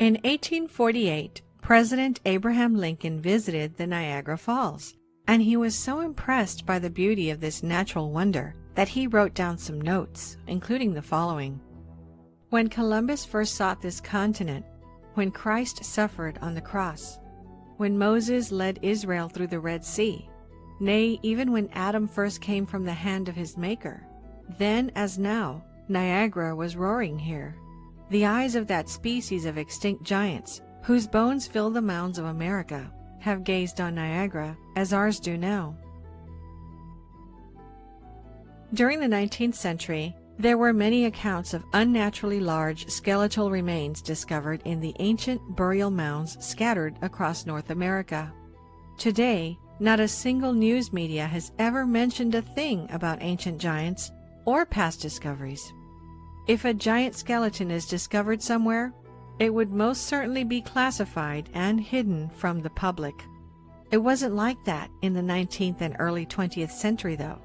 In 1848, President Abraham Lincoln visited the Niagara Falls, and he was so impressed by the beauty of this natural wonder that he wrote down some notes, including the following. When Columbus first sought this continent, when Christ suffered on the cross, when Moses led Israel through the Red Sea, nay, even when Adam first came from the hand of his Maker, then as now, Niagara was roaring here. The eyes of that species of extinct giants, whose bones fill the mounds of America, have gazed on Niagara as ours do now. During the 19th century, there were many accounts of unnaturally large skeletal remains discovered in the ancient burial mounds scattered across North America. Today, not a single news media has ever mentioned a thing about ancient giants or past discoveries. If a giant skeleton is discovered somewhere, it would most certainly be classified and hidden from the public. It wasn't like that in the 19th and early 20th century, though.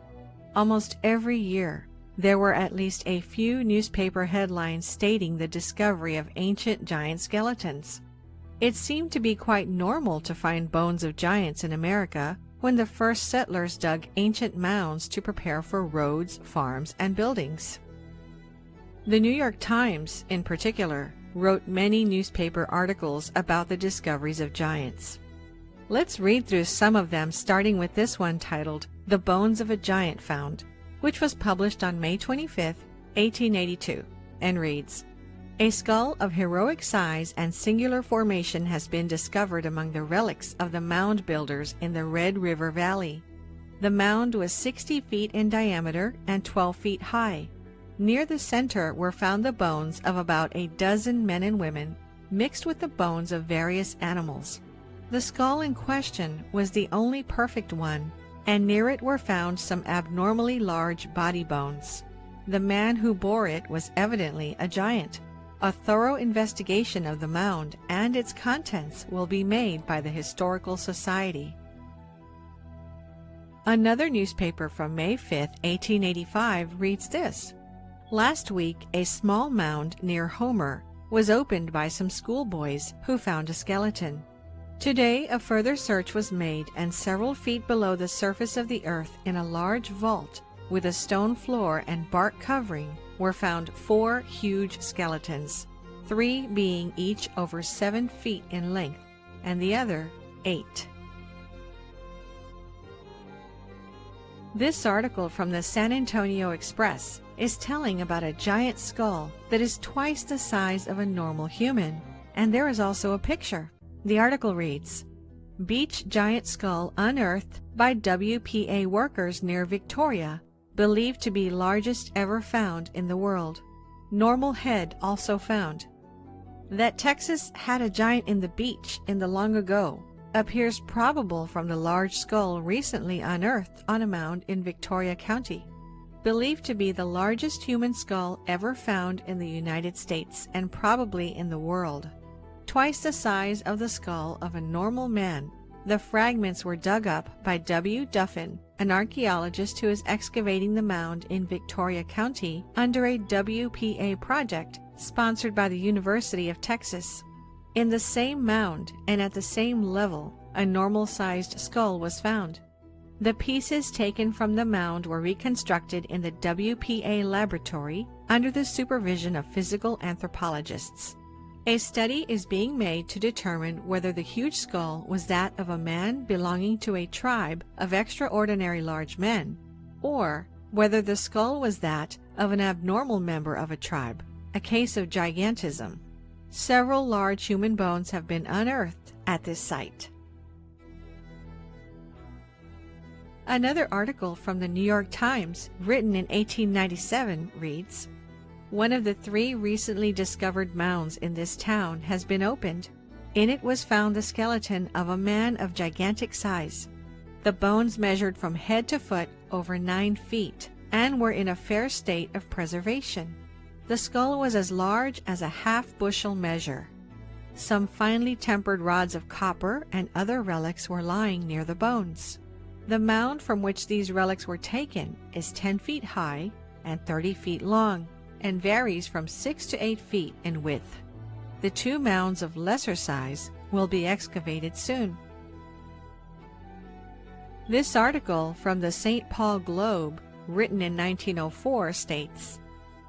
Almost every year, there were at least a few newspaper headlines stating the discovery of ancient giant skeletons. It seemed to be quite normal to find bones of giants in America when the first settlers dug ancient mounds to prepare for roads, farms, and buildings. The New York Times, in particular, wrote many newspaper articles about the discoveries of giants. Let's read through some of them, starting with this one titled, "The Bones of a Giant Found," which was published on May 25, 1882, and reads, "A skull of heroic size and singular formation has been discovered among the relics of the mound builders in the Red River Valley. The mound was 60 feet in diameter and 12 feet high. Near the center were found the bones of about a dozen men and women, mixed with the bones of various animals. The skull in question was the only perfect one, and near it were found some abnormally large body bones. The man who bore it was evidently a giant. A thorough investigation of the mound and its contents will be made by the Historical Society." Another newspaper from May 5, 1885 reads this, "Last week, a small mound near Homer was opened by some schoolboys who found a skeleton. Today, a further search was made, and several feet below the surface of the earth in a large vault with a stone floor and bark covering were found 4 huge skeletons, 3 being each over 7 feet in length, and the other 8. This article from the San Antonio Express is telling about a giant skull that is twice the size of a normal human, and there is also a picture. The article reads, "Beach giant skull unearthed by WPA workers near Victoria, believed to be largest ever found in the world. Normal head also found." That Texas had a giant in the beach in the long ago appears probable from the large skull recently unearthed on a mound in Victoria County, believed to be the largest human skull ever found in the United States and probably in the world. Twice the size of the skull of a normal man, the fragments were dug up by W. Duffin, an archaeologist who is excavating the mound in Victoria County under a WPA project sponsored by the University of Texas. In the same mound and at the same level, a normal-sized skull was found. The pieces taken from the mound were reconstructed in the WPA laboratory under the supervision of physical anthropologists. A study is being made to determine whether the huge skull was that of a man belonging to a tribe of extraordinary large men, or whether the skull was that of an abnormal member of a tribe, a case of gigantism. Several large human bones have been unearthed at this site. Another article from the New York Times, written in 1897, reads, "One of the 3 recently discovered mounds in this town has been opened. In it was found the skeleton of a man of gigantic size. The bones measured from head to foot over 9 feet and were in a fair state of preservation. The skull was as large as a half-bushel measure. Some finely tempered rods of copper and other relics were lying near the bones. The mound from which these relics were taken is 10 feet high and 30 feet long, and varies from 6 to 8 feet in width. The 2 mounds of lesser size will be excavated soon. This article from the St. Paul Globe, written in 1904, states,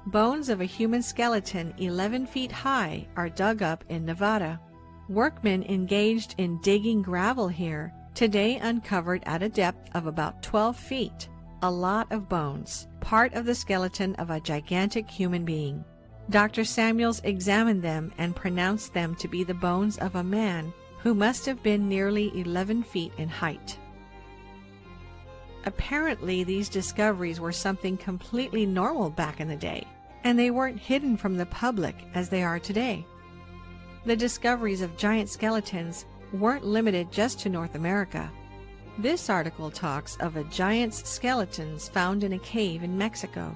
"Bones of a human skeleton 11 feet high are dug up in Nevada. Workmen engaged in digging gravel here today uncovered at a depth of about 12 feet a lot of bones, part of the skeleton of a gigantic human being. Dr. Samuels examined them and pronounced them to be the bones of a man who must have been nearly 11 feet in height." Apparently, these discoveries were something completely normal back in the day, and they weren't hidden from the public as they are today. The discoveries of giant skeletons weren't limited just to North America. This article talks of a giant's skeletons found in a cave in Mexico.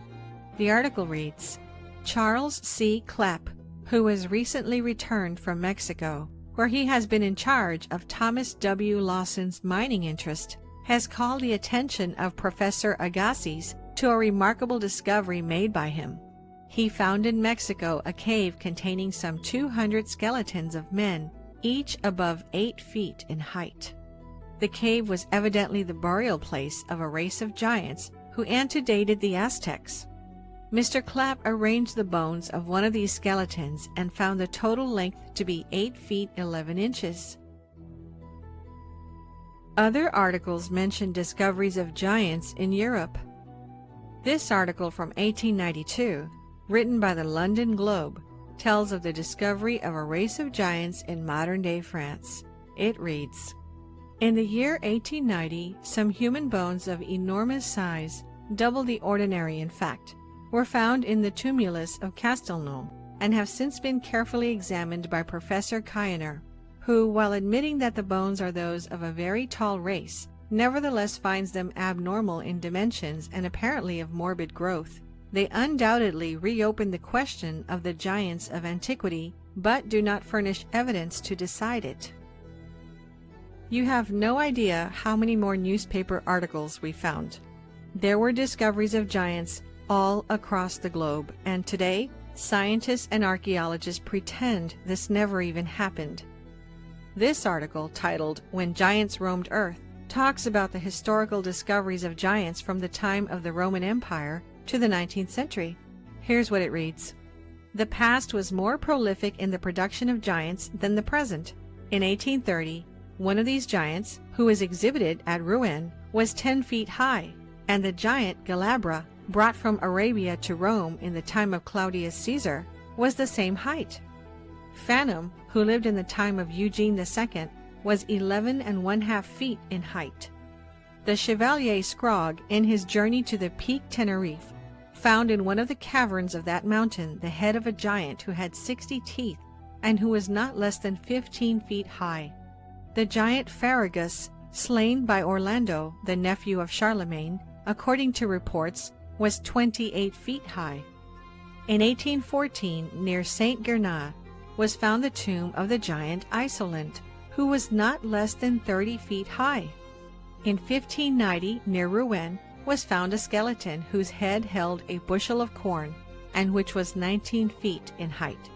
The article reads, "Charles C. Klepp, who has recently returned from Mexico, where he has been in charge of Thomas W. Lawson's mining interest, has called the attention of Professor Agassiz to a remarkable discovery made by him. He found in Mexico a cave containing some 200 skeletons of men, each above 8 feet in height. The cave was evidently the burial place of a race of giants who antedated the Aztecs. Mr. Clapp arranged the bones of one of these skeletons and found the total length to be 8 feet 11 inches. Other articles mention discoveries of giants in Europe. This article from 1892, written by the London Globe, tells of the discovery of a race of giants in modern-day France. It reads, "In the year 1890, some human bones of enormous size, double the ordinary in fact, were found in the tumulus of Castelnau, and have since been carefully examined by Professor Kiener, who, while admitting that the bones are those of a very tall race, nevertheless finds them abnormal in dimensions and apparently of morbid growth. They undoubtedly reopen the question of the giants of antiquity, but do not furnish evidence to decide it." You have no idea how many more newspaper articles we found. There were discoveries of giants all across the globe, and today, scientists and archaeologists pretend this never even happened. This article, titled "When Giants Roamed Earth," talks about the historical discoveries of giants from the time of the Roman Empire to the 19th century. Here's what it reads. "The past was more prolific in the production of giants than the present. In 1830, one of these giants, who is exhibited at Rouen, was 10 feet high, and the giant Galabra, brought from Arabia to Rome in the time of Claudius Caesar, was the same height. Phantom, who lived in the time of Eugene II, was 11½ feet in height. The Chevalier Scrogg, in his journey to the Peak Tenerife, found in one of the caverns of that mountain the head of a giant who had 60 teeth and who was not less than 15 feet high. The giant Ferragus, slain by Orlando, the nephew of Charlemagne, according to reports, was 28 feet high. In 1814, near Saint Gernat, was found the tomb of the giant Isolent, who was not less than 30 feet high. In 1590, near Rouen, was found a skeleton whose head held a bushel of corn, and which was 19 feet in height.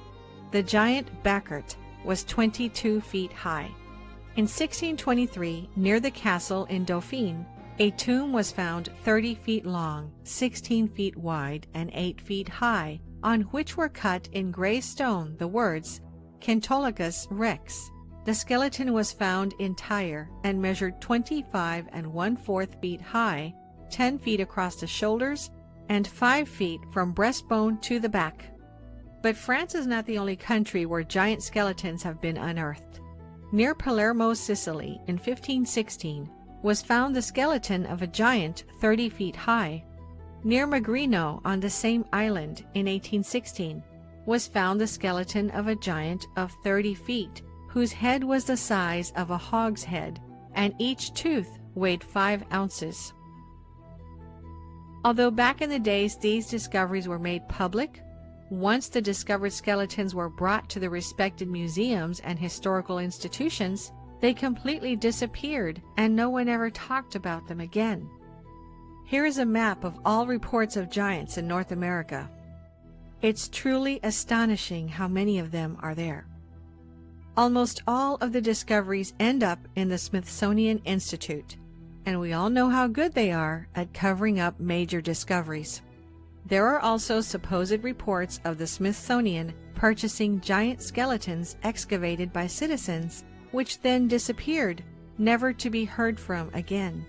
The giant Bacchart was 22 feet high. In 1623, near the castle in Dauphine, a tomb was found 30 feet long, 16 feet wide, and 8 feet high, on which were cut in gray stone the words Kentolicus Rex. The skeleton was found entire and measured 25 1/4 feet high, 10 feet across the shoulders, and 5 feet from breastbone to the back. But France is not the only country where giant skeletons have been unearthed. Near Palermo, Sicily, in 1516, was found the skeleton of a giant 30 feet high. Near Magrino, on the same island, in 1816, was found the skeleton of a giant of 30 feet, whose head was the size of a hogshead, and each tooth weighed 5 ounces. Although back in the days these discoveries were made public, once the discovered skeletons were brought to the respected museums and historical institutions, they completely disappeared and no one ever talked about them again. Here is a map of all reports of giants in North America. It's truly astonishing how many of them are there. Almost all of the discoveries end up in the Smithsonian Institute, and we all know how good they are at covering up major discoveries. There are also supposed reports of the Smithsonian purchasing giant skeletons excavated by citizens, which then disappeared, never to be heard from again.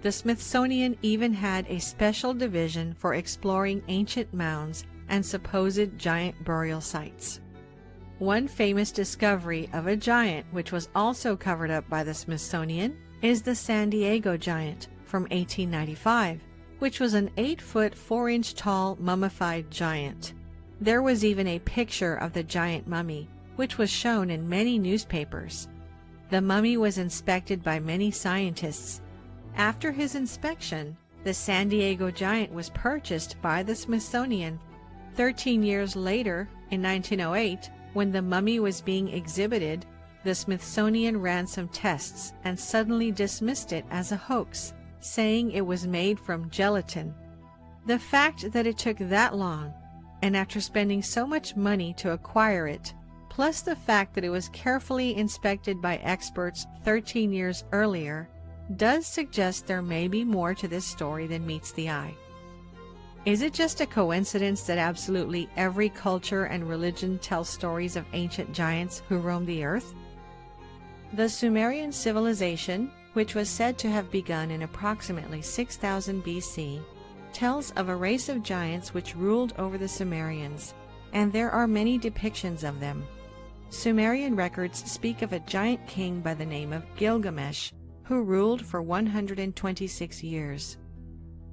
The Smithsonian even had a special division for exploring ancient mounds and supposed giant burial sites. One famous discovery of a giant which was also covered up by the Smithsonian is the San Diego giant from 1895, which was an 8-foot 4-inch tall mummified giant. There was even a picture of the giant mummy, which was shown in many newspapers. The mummy was inspected by many scientists. After his inspection, the San Diego giant was purchased by the Smithsonian. 13 years later, in 1908, when the mummy was being exhibited, the Smithsonian ran some tests and suddenly dismissed it as a hoax, saying it was made from gelatin. The fact that it took that long, and after spending so much money to acquire it, plus the fact that it was carefully inspected by experts 13 years earlier, does suggest there may be more to this story than meets the eye. Is it just a coincidence that absolutely every culture and religion tells stories of ancient giants who roamed the earth? The Sumerian civilization, which was said to have begun in approximately 6000 BC, tells of a race of giants which ruled over the Sumerians, and there are many depictions of them. Sumerian records speak of a giant king by the name of Gilgamesh, who ruled for 126 years.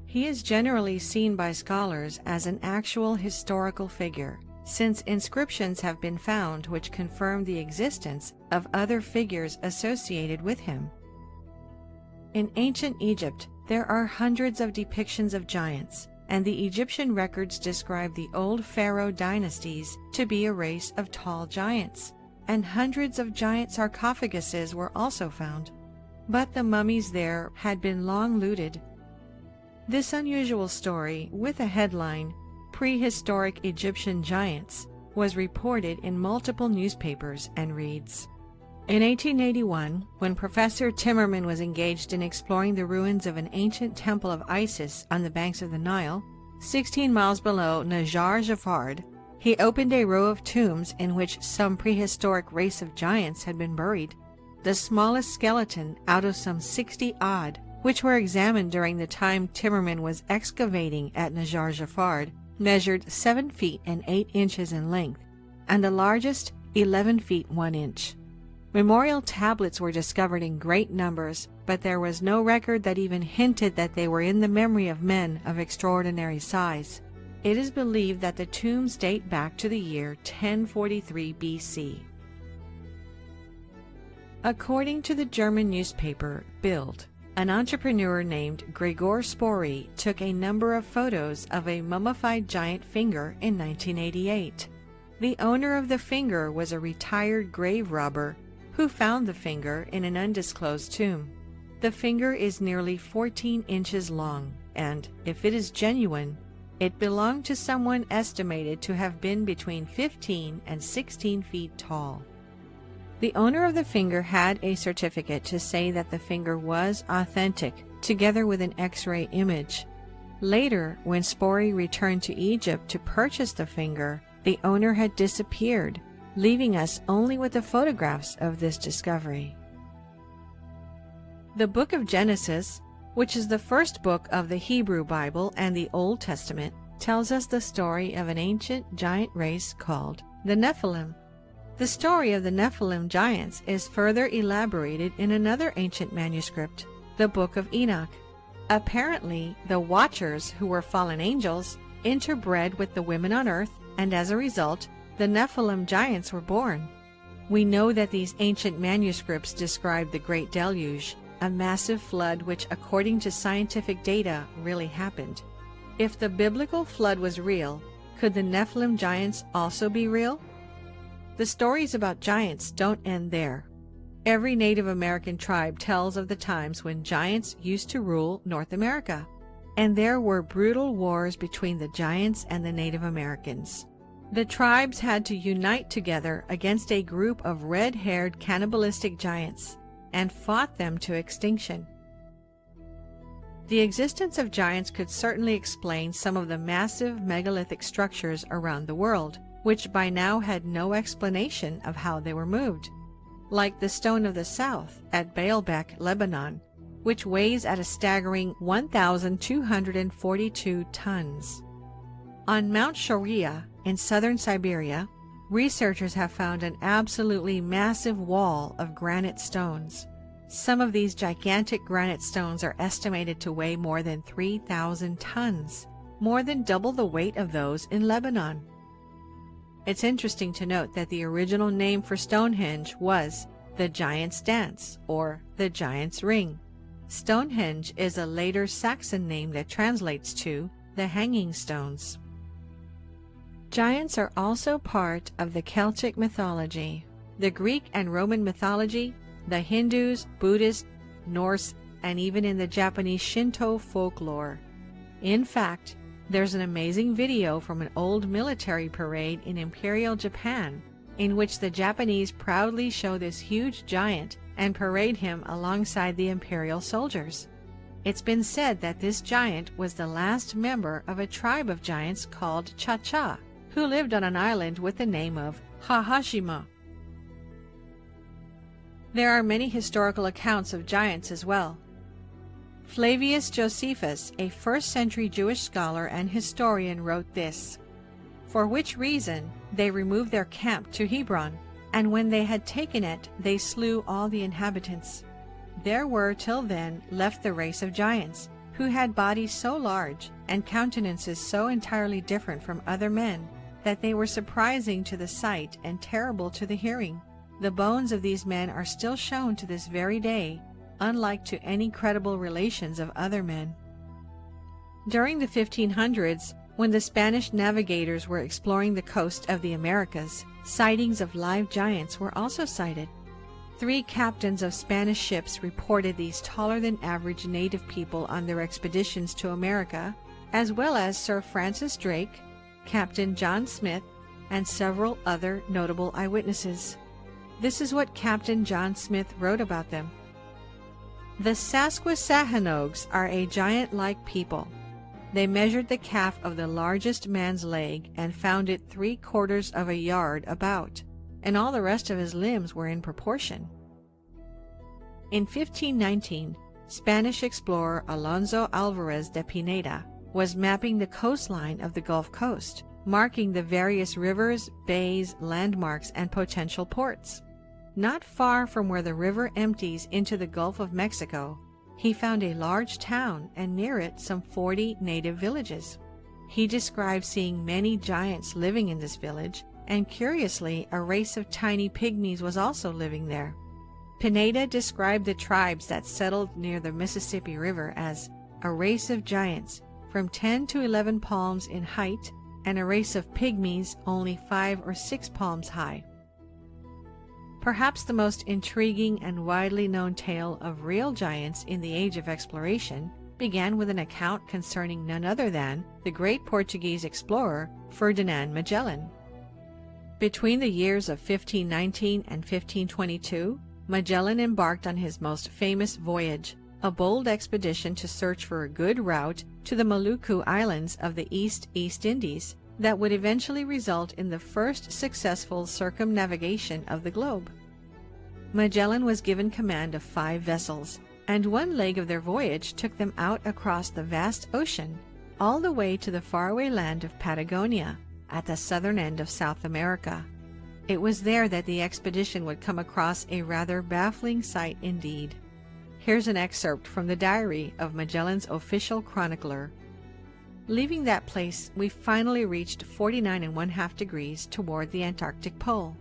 He is generally seen by scholars as an actual historical figure, since inscriptions have been found which confirm the existence of other figures associated with him. In ancient Egypt, there are hundreds of depictions of giants, and the Egyptian records describe the old pharaoh dynasties to be a race of tall giants, and hundreds of giant sarcophaguses were also found. But the mummies there had been long looted. This unusual story, with a headline, "Prehistoric Egyptian Giants," was reported in multiple newspapers and reads, in 1881, when Professor Timmerman was engaged in exploring the ruins of an ancient temple of Isis on the banks of the Nile, 16 miles below Najar Jafard, he opened a row of tombs in which some prehistoric race of giants had been buried. The smallest skeleton out of some 60-odd, which were examined during the time Timmerman was excavating at Najar Jafard, measured 7 feet and 8 inches in length, and the largest 11 feet 1 inch. Memorial tablets were discovered in great numbers, but there was no record that even hinted that they were in the memory of men of extraordinary size. It is believed that the tombs date back to the year 1043 BC. According to the German newspaper Bild, an entrepreneur named Gregor Spory took a number of photos of a mummified giant finger in 1988. The owner of the finger was a retired grave robber who found the finger in an undisclosed tomb. The finger is nearly 14 inches long, and, if it is genuine, it belonged to someone estimated to have been between 15 and 16 feet tall. The owner of the finger had a certificate to say that the finger was authentic, together with an X-ray image. Later, when Spory returned to Egypt to purchase the finger, the owner had disappeared, leaving us only with the photographs of this discovery. The book of Genesis, which is the first book of the Hebrew Bible and the Old Testament, tells us the story of an ancient giant race called the Nephilim. The story of the Nephilim giants is further elaborated in another ancient manuscript, the Book of Enoch. Apparently, the Watchers, who were fallen angels, interbred with the women on earth, and as a result, the Nephilim giants were born. We know that these ancient manuscripts describe the Great Deluge, a massive flood which, according to scientific data, really happened. If the biblical flood was real, could the Nephilim giants also be real? The stories about giants don't end there. Every Native American tribe tells of the times when giants used to rule North America. and there were brutal wars between the giants and the Native Americans. The tribes had to unite together against a group of red-haired cannibalistic giants and fought them to extinction. The existence of giants could certainly explain some of the massive megalithic structures around the world, which by now had no explanation of how they were moved, like the Stone of the South at Baalbek, Lebanon, which weighs at a staggering 1,242 tons. On Mount Shoria in southern Siberia, researchers have found an absolutely massive wall of granite stones. Some of these gigantic granite stones are estimated to weigh more than 3,000 tons, more than double the weight of those in Lebanon. It's interesting to note that the original name for Stonehenge was the Giant's Dance, or the Giant's Ring. Stonehenge is a later Saxon name that translates to the Hanging Stones. Giants are also part of the Celtic mythology, the Greek and Roman mythology, the Hindus, Buddhist, Norse, and even in the Japanese Shinto folklore. In fact, there's an amazing video from an old military parade in Imperial Japan in which the Japanese proudly show this huge giant and parade him alongside the imperial soldiers. It's been said that this giant was the last member of a tribe of giants called Cha-Cha, who lived on an island with the name of Hahashima. There are many historical accounts of giants as well. Flavius Josephus, a first-century Jewish scholar and historian, wrote this, "For which reason they removed their camp to Hebron, and when they had taken it, they slew all the inhabitants. There were till then left the race of giants, who had bodies so large and countenances so entirely different from other men, that they were surprising to the sight and terrible to the hearing. The bones of these men are still shown to this very day, unlike to any credible relations of other men." During the 1500s, when the Spanish navigators were exploring the coast of the Americas, sightings of live giants were also sighted. 3 captains of Spanish ships reported these taller-than-average native people on their expeditions to America, as well as Sir Francis Drake, Captain John Smith, and several other notable eyewitnesses. This is what Captain John Smith wrote about them. "The Sasquasahanogues are a giant-like people. They measured the calf of the largest man's leg and found it 3/4 of a yard about, and all the rest of his limbs were in proportion." In 1519, Spanish explorer Alonso Alvarez de Pineda was mapping the coastline of the Gulf Coast, marking the various rivers, bays, landmarks, and potential ports. Not far from where the river empties into the Gulf of Mexico, he found a large town and near it some 40 native villages. He described seeing many giants living in this village, and curiously, a race of tiny pygmies was also living there. Pineda described the tribes that settled near the Mississippi River as a race of giants from 10 to 11 palms in height, and a race of pygmies only 5 or 6 palms high. Perhaps the most intriguing and widely known tale of real giants in the age of exploration began with an account concerning none other than the great Portuguese explorer Ferdinand Magellan. Between the years of 1519 and 1522, Magellan embarked on his most famous voyage, a bold expedition to search for a good route to the Maluku Islands of the East Indies that would eventually result in the first successful circumnavigation of the globe. Magellan was given command of 5 vessels, and one leg of their voyage took them out across the vast ocean, all the way to the faraway land of Patagonia, at the southern end of South America. It was there that the expedition would come across a rather baffling sight indeed. Here's an excerpt from the diary of Magellan's official chronicler. "Leaving that place, we finally reached 49½ degrees toward the Antarctic Pole.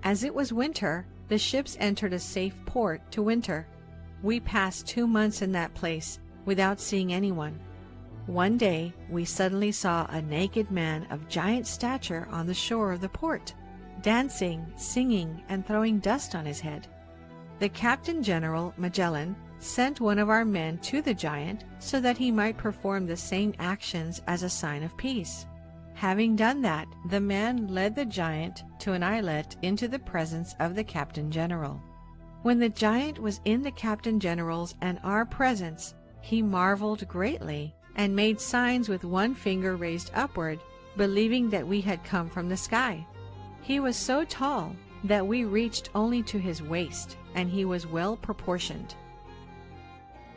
As it was winter, the ships entered a safe port to winter. We passed 2 months in that place without seeing anyone. One day, we suddenly saw a naked man of giant stature on the shore of the port, dancing, singing, and throwing dust on his head. The Captain General Magellan sent one of our men to the giant so that he might perform the same actions as a sign of peace. Having done that, the man led the giant to an islet into the presence of the Captain General. When the giant was in the Captain General's and our presence, he marveled greatly and made signs with one finger raised upward, believing that we had come from the sky. He was so tall that we reached only to his waist, and he was well proportioned.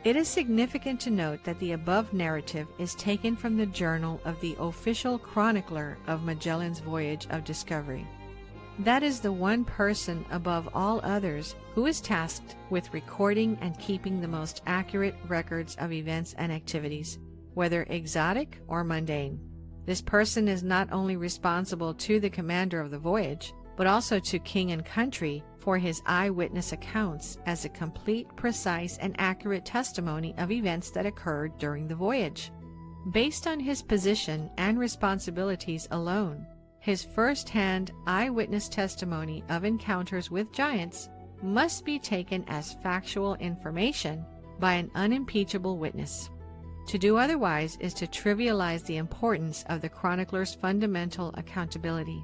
It is significant to note that the above narrative is taken from the journal of the official chronicler of Magellan's voyage of discovery. That is the one person above all others who is tasked with recording and keeping the most accurate records of events and activities, whether exotic or mundane. This person is not only responsible to the commander of the voyage, but also to king and country for his eyewitness accounts as a complete, precise, and accurate testimony of events that occurred during the voyage. Based on his position and responsibilities alone, his first-hand eyewitness testimony of encounters with giants must be taken as factual information by an unimpeachable witness. To do otherwise is to trivialize the importance of the chronicler's fundamental accountability.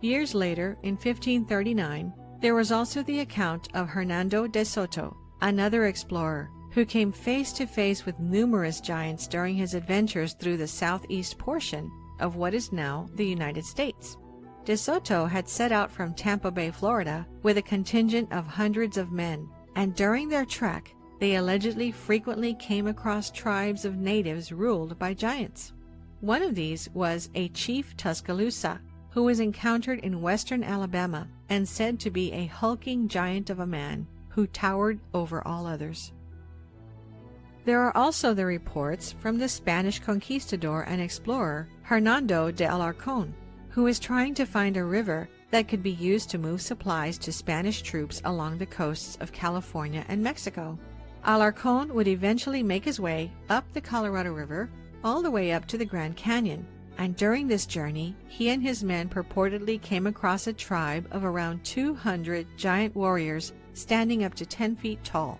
Years later, in 1539, there was also the account of Hernando de Soto, another explorer, who came face to face with numerous giants during his adventures through the southeast portion of what is now the United States. De Soto had set out from Tampa Bay, Florida, with a contingent of hundreds of men, and during their trek, they allegedly frequently came across tribes of natives ruled by giants. One of these was a Chief Tuscaloosa, who was encountered in western Alabama and said to be a hulking giant of a man who towered over all others. There are also the reports from the Spanish conquistador and explorer Hernando de Alarcón, who is trying to find a river that could be used to move supplies to Spanish troops along the coasts of California and Mexico. Alarcón would eventually make his way up the Colorado River all the way up to the Grand Canyon, and during this journey, he and his men purportedly came across a tribe of around 200 giant warriors standing up to 10 feet tall.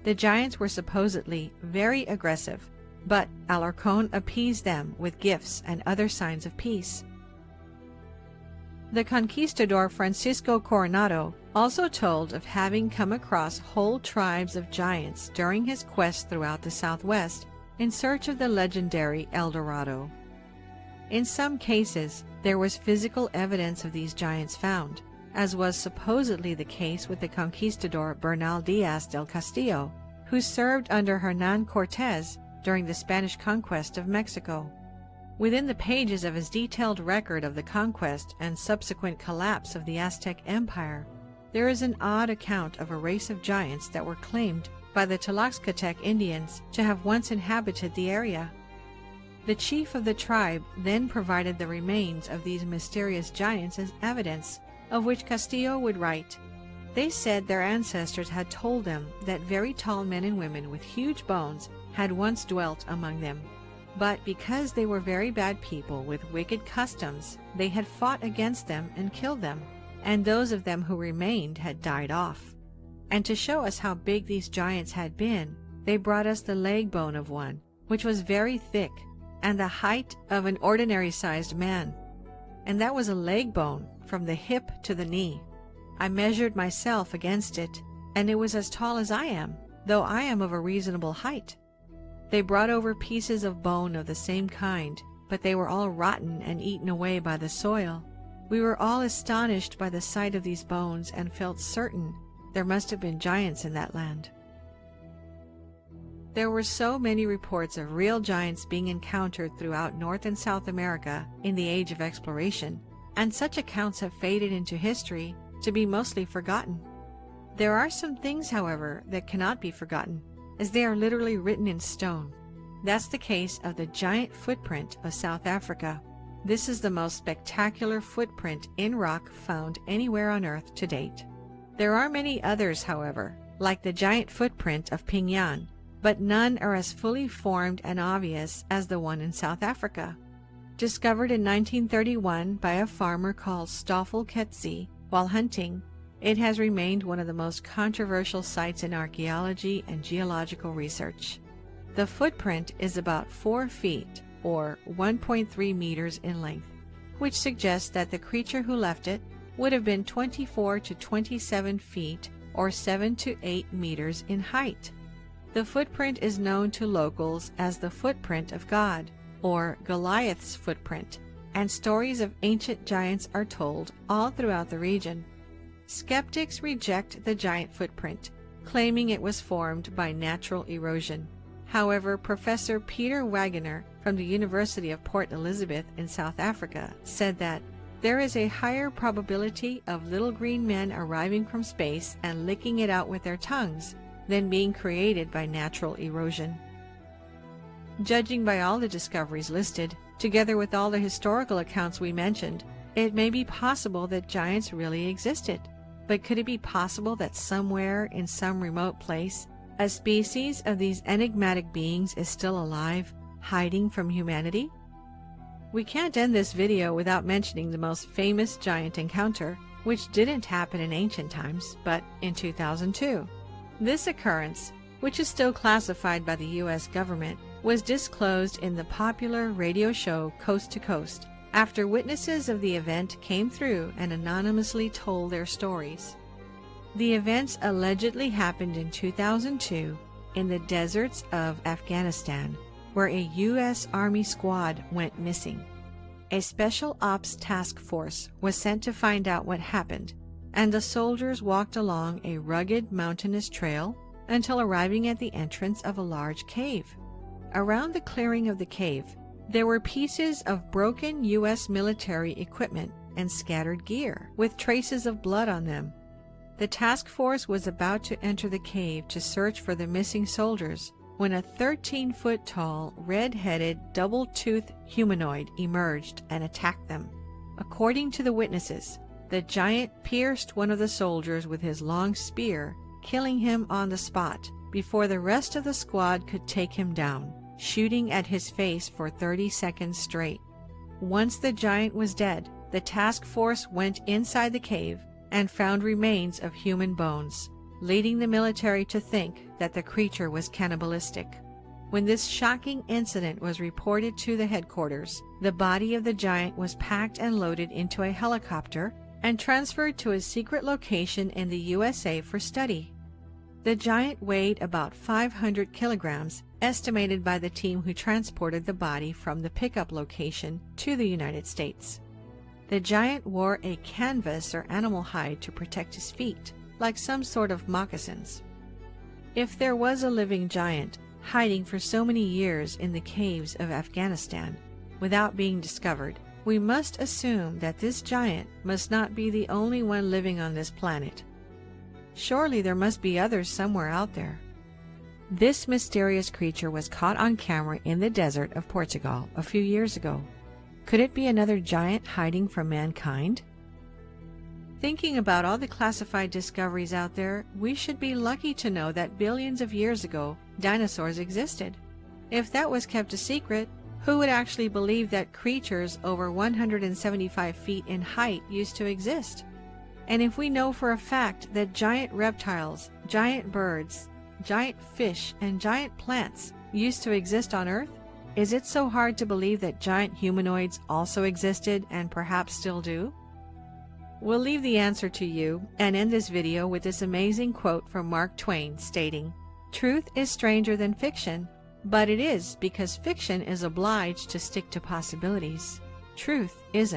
The giants were supposedly very aggressive, but Alarcón appeased them with gifts and other signs of peace. The conquistador Francisco Coronado also told of having come across whole tribes of giants during his quest throughout the Southwest in search of the legendary El Dorado. In some cases, there was physical evidence of these giants found, as was supposedly the case with the conquistador Bernal Diaz del Castillo, who served under Hernán Cortés during the Spanish conquest of Mexico. Within the pages of his detailed record of the conquest and subsequent collapse of the Aztec Empire, there is an odd account of a race of giants that were claimed by the Tlaxcatec Indians to have once inhabited the area. The chief of the tribe then provided the remains of these mysterious giants as evidence, of which Castillo would write, "They said their ancestors had told them that very tall men and women with huge bones had once dwelt among them. But because they were very bad people with wicked customs, they had fought against them and killed them, and those of them who remained had died off. And to show us how big these giants had been, they brought us the leg bone of one, which was very thick, and the height of an ordinary-sized man. And that was a leg bone from the hip to the knee. I measured myself against it, and it was as tall as I am, though I am of a reasonable height. They brought over pieces of bone of the same kind, but they were all rotten and eaten away by the soil. We were all astonished by the sight of these bones and felt certain there must have been giants in that land." There were so many reports of real giants being encountered throughout North and South America in the age of exploration, and such accounts have faded into history to be mostly forgotten. There are some things, however, that cannot be forgotten, as they are literally written in stone. That's the case of the giant footprint of South Africa. This is the most spectacular footprint in rock found anywhere on Earth to date. There are many others, however, like the giant footprint of Pingan, but none are as fully formed and obvious as the one in South Africa. Discovered in 1931 by a farmer called Stoffel Ketzi while hunting, It has remained one of the most controversial sites in archaeology and geological research. The footprint is about 4 feet, or 1.3 meters in length, which suggests that the creature who left it would have been 24 to 27 feet, or 7 to 8 meters in height. The footprint is known to locals as the footprint of God, or Goliath's footprint, and stories of ancient giants are told all throughout the region. Skeptics reject the giant footprint, claiming it was formed by natural erosion. However, Professor Peter Wagener from the University of Port Elizabeth in South Africa said that there is a higher probability of little green men arriving from space and licking it out with their tongues than being created by natural erosion. Judging by all the discoveries listed, together with all the historical accounts we mentioned, it may be possible that giants really existed. But could it be possible that somewhere in some remote place, a species of these enigmatic beings is still alive, hiding from humanity? We can't end this video without mentioning the most famous giant encounter, which didn't happen in ancient times, but in 2002. This occurrence, which is still classified by the U.S. government, was disclosed in the popular radio show Coast to Coast, after witnesses of the event came through and anonymously told their stories. The events allegedly happened in 2002 in the deserts of Afghanistan, where a U.S. Army squad went missing. A special ops task force was sent to find out what happened, and the soldiers walked along a rugged mountainous trail until arriving at the entrance of a large cave. Around the clearing of the cave, there were pieces of broken U.S. military equipment and scattered gear, with traces of blood on them. The task force was about to enter the cave to search for the missing soldiers when a 13-foot-tall, red-headed, double-toothed humanoid emerged and attacked them. According to the witnesses, the giant pierced one of the soldiers with his long spear, killing him on the spot before the rest of the squad could take him down, shooting at his face for 30 seconds straight. Once the giant was dead, the task force went inside the cave and found remains of human bones, leading the military to think that the creature was cannibalistic. When this shocking incident was reported to the headquarters, the body of the giant was packed and loaded into a helicopter and transferred to a secret location in the USA for study. The giant weighed about 500 kilograms, estimated by the team who transported the body from the pickup location to the United States. The giant wore a canvas or animal hide to protect his feet, like some sort of moccasins. If there was a living giant hiding for so many years in the caves of Afghanistan without being discovered, we must assume that this giant must not be the only one living on this planet. Surely there must be others somewhere out there. This mysterious creature was caught on camera in the desert of Portugal a few years ago. Could it be another giant hiding from mankind? Thinking about all the classified discoveries out there, we should be lucky to know that billions of years ago, dinosaurs existed. If that was kept a secret, who would actually believe that creatures over 175 feet in height used to exist? And if we know for a fact that giant reptiles, giant birds, giant fish, and giant plants used to exist on Earth, is it so hard to believe that giant humanoids also existed and perhaps still do? We'll leave the answer to you and end this video with this amazing quote from Mark Twain stating, "Truth is stranger than fiction, but it is because fiction is obliged to stick to possibilities. Truth isn't."